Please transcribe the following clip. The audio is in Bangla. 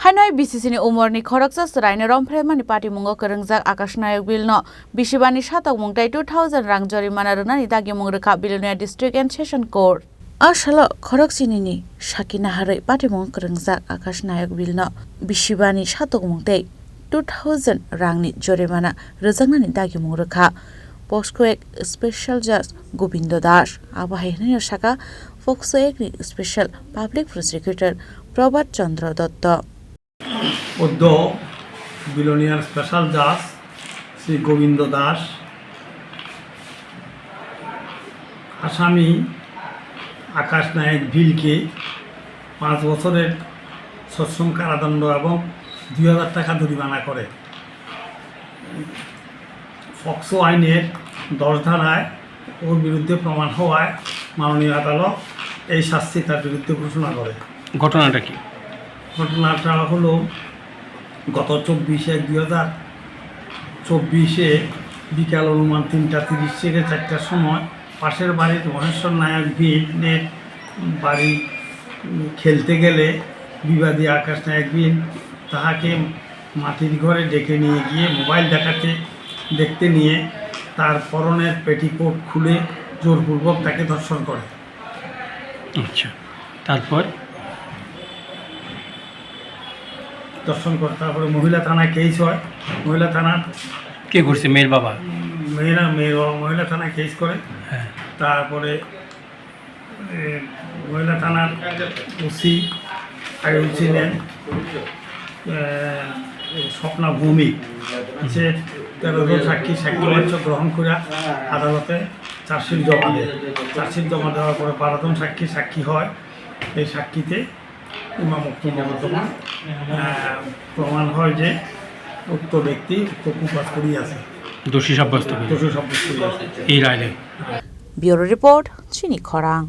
Hanoi Bisisni Umar ni Khoroksa Chwrai ni Rompheremani Patimungo rwjakha akashnayak bilno Bisiba ni Satokmung 2000 rang jorimana rwnani Dagimung rwkha Biloniya District and Session Court. Asalo Khoroksini ni Sakina harai Patimungo rwjakha akashnayak bilno Bisiba ni Satokmung 2000 rang ni jorimana rwjaknani Dagimung rwkha Poxco Act Special Judge Gobindo Das Abahini Shaka Poxco Act ni Special Public Prosecutor Prabhat Chandra Datta Oddo Biloniya Special Judge Sri Gobindo Das আসামি আকাশ নায়ক ভিলকে 5 বছরের সশ্রম কারাদণ্ড এবং 2000 টাকা জরিমানা করে ফক্সো আইনের 10 ধারায় ওর বিরুদ্ধে প্রমাণ হওয়ায় মাননীয় আদালত এই শাস্তি তার বিরুদ্ধে ঘোষণা করে। ঘটনাটা কি? ঘটনাটা হলো গত 24/1/2024 বিকাল অনুমান 3:30 থেকে 4টার সময় পাশের বাড়ির মহেশ্বর নায়ক ভিলের বাড়ি খেলতে গেলে বিবাদী আকাশ নায়ক ভিল তাহাকে মাটির ঘরে ডেকে নিয়ে গিয়ে মোবাইল দেখতে নিয়ে তার পরনের পেটিকোট খুলে জোরপূর্বক তাকে ধর্ষণ করে। আচ্ছা, তারপরে মহিলা থানায় কেস হয়। মহিলা থানা কে করছে? মেয়ের বাবা? মহিলা থানায় কেস করে। তারপরে মহিলা থানার ওসি ছিলেন স্বপ্না ভৌমিক, সে 13 জন সাক্ষীবাচ্য গ্রহণ করে আদালতে চার্জশিট জমা দেয়। চার্জশিট জমা দেওয়ার পরে 12 জন সাক্ষী হয়। এই সাক্ষীতে প্রমাণ হয় যে উক্ত ব্যক্তি কুপাস করিয়া আছে, দোষী সাব্যস্ত করিয়া আছে এই রায়। Bureau report, Chini, Khorang.